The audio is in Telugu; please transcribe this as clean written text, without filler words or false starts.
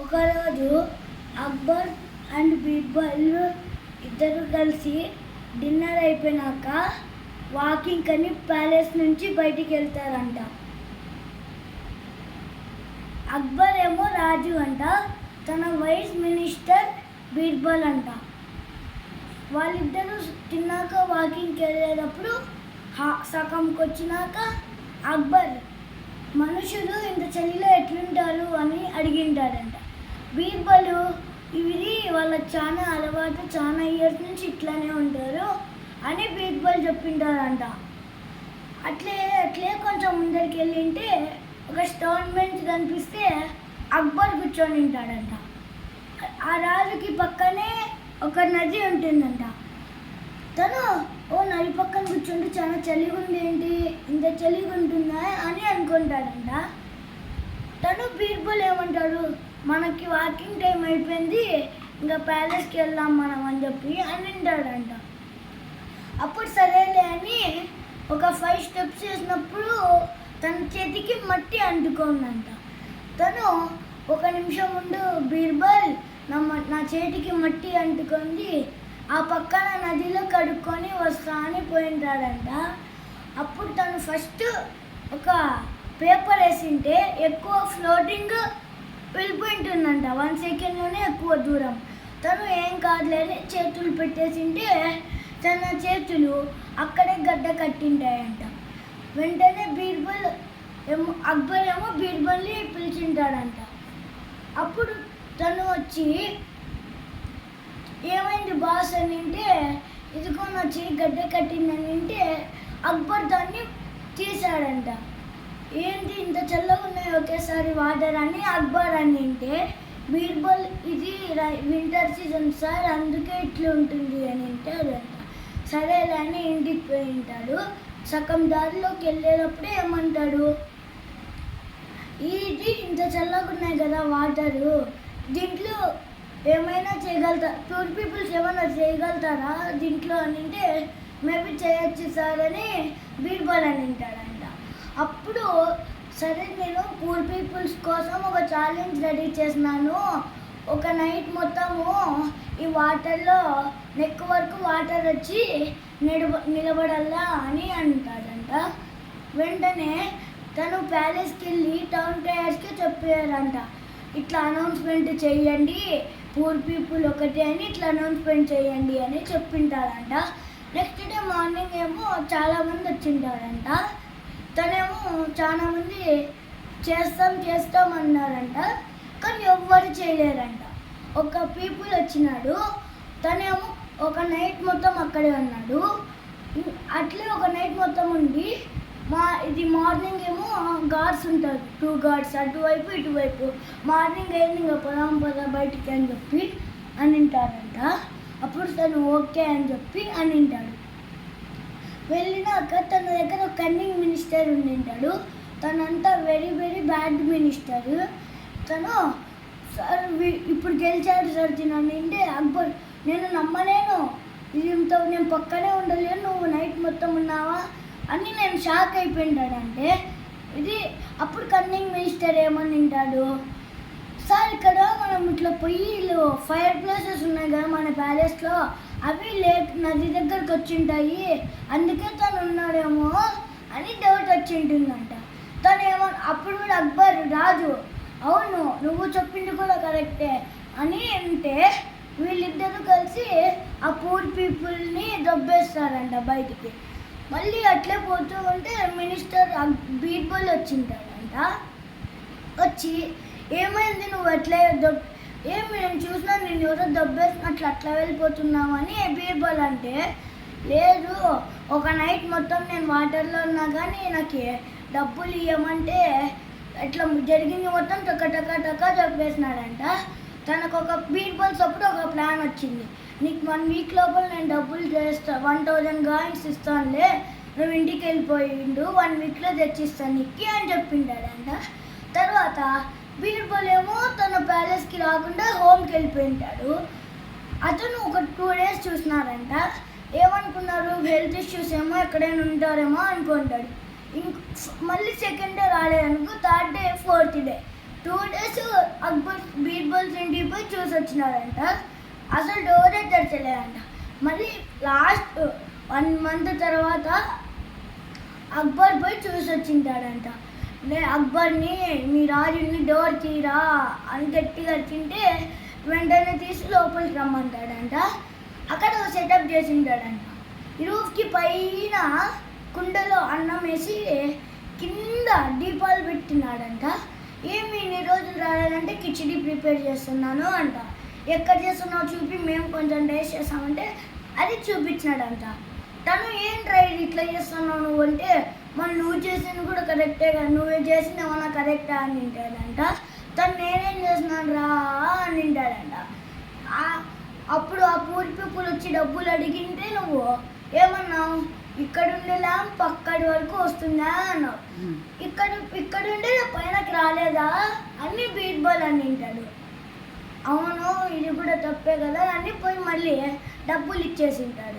ఒకరోజు అక్బర్ అండ్ బీర్బల్ ఇద్దరు కలిసి డిన్నర్ అయిపోయినాక వాకింగ్ అని ప్యాలెస్ నుంచి బయటికి వెళ్తారంట. అక్బర్ ఏమో రాజు అంట, తన వైస్ మినిస్టర్ బీర్బల్ అంట. వాళ్ళిద్దరూ తిన్నాక వాకింగ్కి వెళ్ళేటప్పుడు సగంకి వచ్చినాక అక్బర్ మనుషులు ఇంత చలిలో ఎట్లుంటారు అని అడిగింటాడంట. బీర్బల్ ఇది వాళ్ళకి చాలా అలవాటు, చాలా ఇయర్స్ నుంచి ఇట్లానే ఉంటారు అని బీర్బల్ చెప్పింటారంట. అట్లే కొంచెం ముందరికి వెళ్ళింటే ఒక స్టోన్ బెంచ్ కనిపిస్తే అక్బర్ కూర్చొని ఉంటాడంట. ఆ రాజుకి పక్కనే ఒక నది ఉంటుందంట. తను నది పక్కన కూర్చుంటే చాలా చలిగా ఉంది, ఏంటి ఇంత చలిగా ఉంటుందా అని అనుకుంటాడంట. తను బీర్బల్ ఏమంటాడు, మనకి వాకింగ్ టైం అయిపోయింది, ఇంకా ప్యాలెస్కి వెళ్దాం మనం అని చెప్పి అంటాడంట. అప్పుడు సరేలే అని ఒక 5 స్టెప్స్ వేసినప్పుడు తన చేతికి మట్టి అంటుకుందంట. తను ఒక నిమిషం ముందు బీర్బల్ నా చేతికి మట్టి అంటుకుంది, ఆ పక్కన నదిలో కడుక్కొని వస్తా అని పోయింటాడంట. అప్పుడు తను ఫస్ట్ ఒక పేపర్ వేసింటే ఎక్కువ ఫ్లోటింగ్ వెళ్ళిపోయింటుందంట, 1 సెకండ్లోనే ఎక్కువ దూరం. తను ఏం కాదులేని చేతులు పెట్టేసింటే తన చేతులు అక్కడే గడ్డ కట్టింటాయంట. వెంటనే అక్బర్ ఏమో బీర్బల్ని పిలిచింటాడంట. అప్పుడు తను వచ్చి ఏమైంది బాస్ అని అంటే, ఇదిగో నా చేయి గడ్డ కట్టిందని అంటే అక్బర్ దాన్ని తీసాడంట. ఏంటి ఇంత చల్లగా ఉన్నాయి ఒకేసారి వాటర్ అని అక్బర్ అని అంటే, బీర్బల్ ఇది వింటర్ సీజన్ సార్, అందుకే ఇట్లా ఉంటుంది అని అంటాడంట. సరేలే అని ఇంటికి పోయి ఉంటాడు. సగం దారిలోకి వెళ్ళేటప్పుడే ఏమంటాడు, ఇది ఇంత చల్లగా ఉన్నాయి కదా వాటరు, దీంట్లో ఏమైనా చేయగలుగుతారా, పూర్ పీపుల్స్ ఏమైనా చేయగలుగుతారా దీంట్లో అని అంటే, మేబీ చేయొచ్చు సార్ అని బీర్బల్ అని అంటాడంట. అప్పుడు సరే నేను పూర్ పీపుల్స్ కోసం ఒక ఛాలెంజ్ రెడీ చేసినాను, ఒక నైట్ మొత్తము ఈ వాటర్లో నెక్ వరకు వాటర్ వచ్చి నిలబడాలా అని అంటాడంట. వెంటనే తను ప్యాలెస్కి వెళ్ళి టౌన్ ప్లేయర్స్కి చెప్పారంట, ఇట్లా అనౌన్స్మెంట్ చేయండి, పూర్ పీపుల్ ఒకటే అని ఇట్లా అనౌన్స్మెంట్ చేయండి అని చెప్పింటాడంట. నెక్స్ట్ డే మార్నింగ్ ఏమో చాలామంది వచ్చింటారంట. తనేమో చాలామంది చేస్తాం అన్నారంట, కానీ ఎవ్వరు చేయలేరంట. ఒక పీపుల్ వచ్చినాడు, తనేమో ఒక నైట్ మొత్తం అక్కడే ఉన్నాడు. అట్లే ఒక నైట్ మొత్తం ఉండి ఇది మార్నింగ్ ఏమో గార్డ్స్ ఉంటారు, 2 గార్డ్స్ అటువైపు ఇటువైపు, మార్నింగ్ అయింది ఇంకా పద బయటికి అని చెప్పి అనింటారంట. అప్పుడు తను ఓకే అని చెప్పి అనింటాడు. వెళ్ళినాక తన దగ్గర ఒక కన్నింగ్ మినిస్టర్ ఉండింటాడు. తనంతా వెరీ వెరీ బ్యాడ్ మినిస్టర్. తను సార్ ఇప్పుడు గెలిచాడు సార్ తినంటే, అక్బర్ నేను నమ్మలేను, దీంతో నేను పక్కనే ఉండలేను, నువ్వు నైట్ మొత్తం ఉన్నావా అని నేను షాక్ అయిపోయింటాడంటే ఇది. అప్పుడు కన్నింగ్ మినిస్టర్ ఏమని వింటాడు, సార్ ఇక్కడ మనం ఇట్లా పొయ్యిలు ఫైర్ ప్లేసెస్ ఉన్నాయి కదా మన ప్యాలెస్లో, అవి నది దగ్గరకు వచ్చింటాయి, అందుకే తను ఉన్నాడేమో అని డౌట్ వచ్చింటుందంట. అప్పుడు కూడా అక్బర్ రాజు, అవును నువ్వు చెప్పింది కూడా కరెక్టే అని అంటే, వీళ్ళిద్దరూ కలిసి ఆ పూర్ పీపుల్ని దొబ్బేస్తారంట బయటికి. మళ్ళీ అట్లే పోతూ ఉంటే మినిస్టర్ బీర్బల్ వచ్చింటాడంట. వచ్చి ఏమైంది నువ్వు అట్లే నేను చూసినా నేను ఎవరో దొబ్బేసినట్లు అట్లా వెళ్ళిపోతున్నావు అని బీర్బల్ అంటే, లేదు ఒక నైట్ మొత్తం నేను వాటర్లో ఉన్నా కానీ నాకు డబ్బులు ఇవ్వమంటే ఇట్లా జరిగింది మొత్తం టక చెప్పేసినాడంట. తనకు ఒక బీర్బల్స్ అప్పుడు ఒక ప్లాన్ వచ్చింది, నీకు 1 వీక్ లోపల నేను డబ్బులు చేస్తా, 1000 కాయిన్స్ ఇస్తానులే, నువ్వు ఇంటికి వెళ్ళిపోయిండు, 1 వీక్లో తెచ్చిస్తాను నీకు అని చెప్పింటాడంట. తర్వాత బీర్బల్ ఏమో తన ప్యాలెస్కి రాకుండా హోమ్కి వెళ్ళిపోయింటాడు. అతను ఒక 2 డేస్ చూసినారంట. ఏమనుకున్నారు, హెల్త్ ఇష్యూస్ ఏమో ఎక్కడైనా ఉంటారేమో అనుకుంటాడు. మళ్ళీ సెకండ్ డే రాలేదనుకో, 3rd day 4th day 2 days Akbar Birbal బీర్బల్స్ ఇంటికి పోయి చూసి వచ్చినాడంట. అసలు డోరే తెరచలేదంట. మళ్ళీ లాస్ట్ 1 month తర్వాత అక్బర్ పోయి చూసి వచ్చింటాడంట. అక్బర్ని మీ రాజుని డోర్ తీరా అని గట్టిగా తింటే వెంటనే తీసి లోపలికి రమ్మంటాడంట. అక్కడ సెటప్ చేసింటాడంట. రూఫ్కి పైన కుండలో అన్నం వేసి కింద దీపాలు పెట్టినాడంట. ఏమి ఇన్ని రోజులు రాలేదంటే కిచిడి ప్రిపేర్ చేస్తున్నాను అంట. ఎక్కడ చేస్తున్నావు చూపి, మేము కొంచెం టేస్ట్ చేస్తామంటే అది చూపించినాడంట. తను ఏం ట్రై ఇట్లా చేస్తున్నావు నువ్వు అంటే, మరి నువ్వు చేసింది కూడా కరెక్టే కదా, నువ్వే చేసింది ఏమన్నా కరెక్టా అని వింటాడంట. తను నేనేం చేస్తున్నాను రా అని వింటాడంట. అప్పుడు ఆ పూర్ పీపుల్ వచ్చి డబ్బులు అడిగింటే నువ్వు ఏమన్నావు, ఇక్కడుండే ల్యాంప్ అక్కడి వరకు వస్తుందా అన్నావు. ఇక్కడుండే పైనకి రాలేదా అని బీర్బల్ అని వింటాడు. అవును ఇది కూడా తప్పే కదా అని పోయి మళ్ళీ డబ్బులు ఇచ్చేసి ఉంటాడు.